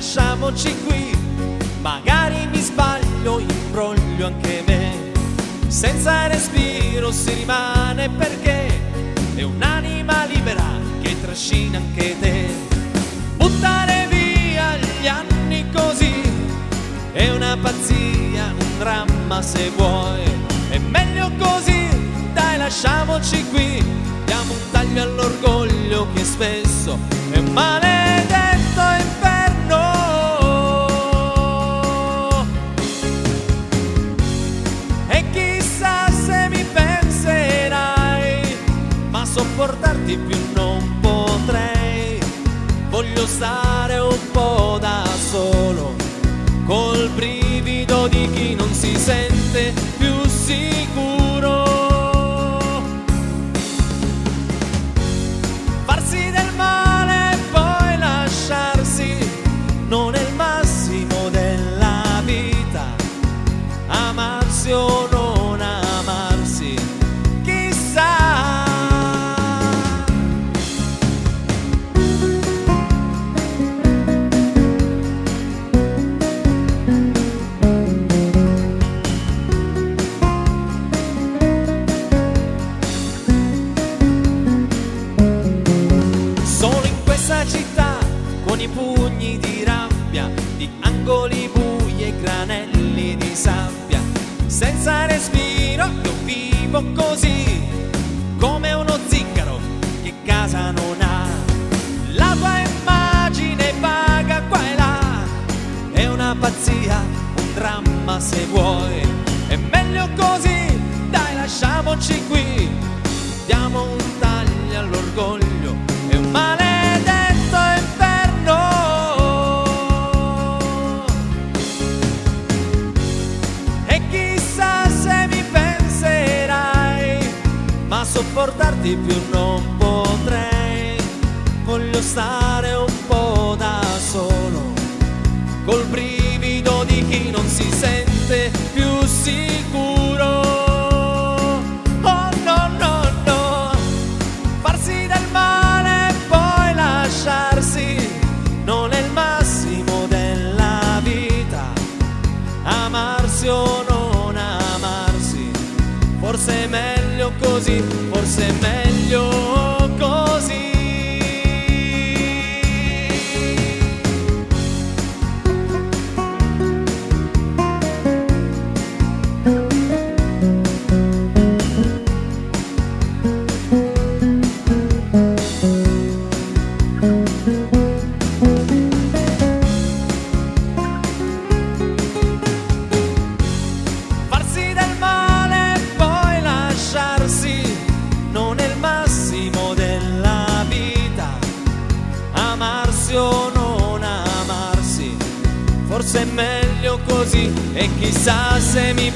lasciamoci qui, magari mi sbaglio, imbroglio anche me, senza respiro si rimane perché è un'anima libera che trascina anche te. Buttare via gli anni così è una pazzia, un dramma se vuoi, è meglio così, dai lasciamoci qui, diamo un taglio all'orgoglio che spesso è un maledetto inferno. E chissà se mi penserai, ma sopportarti più non potrei, voglio stare un po' da solo, col brivido di chi non si sente più sicuro. Farsi del male e poi lasciarsi non è il massimo della vita, amarsi o non amarsi, chissà. Solo in questa città, con i pugni di rabbia, di angoli bui e granelli di sabbia, senza respiro io vivo così, come uno zingaro che casa non ha. La tua immagine vaga qua e là, è una pazzia, un dramma se vuoi, è meglio così, dai lasciamoci qui, diamo un taglio all'orgoglio, è un maledetto inferno. E chissà se mi penserai, ma sopportarti più non potrei, voglio stare un po' da solo, col brivido di chi non si sente più sicuro. Oh no no no, farsi del male e poi lasciarsi non è il massimo della vita, amarsi o non amarsi, forse è meglio così, forse è meglio così. Farsi del male e poi lasciarsi non è il massimo della vita, amarsi o non amarsi, forse è meglio così. E chissà se mi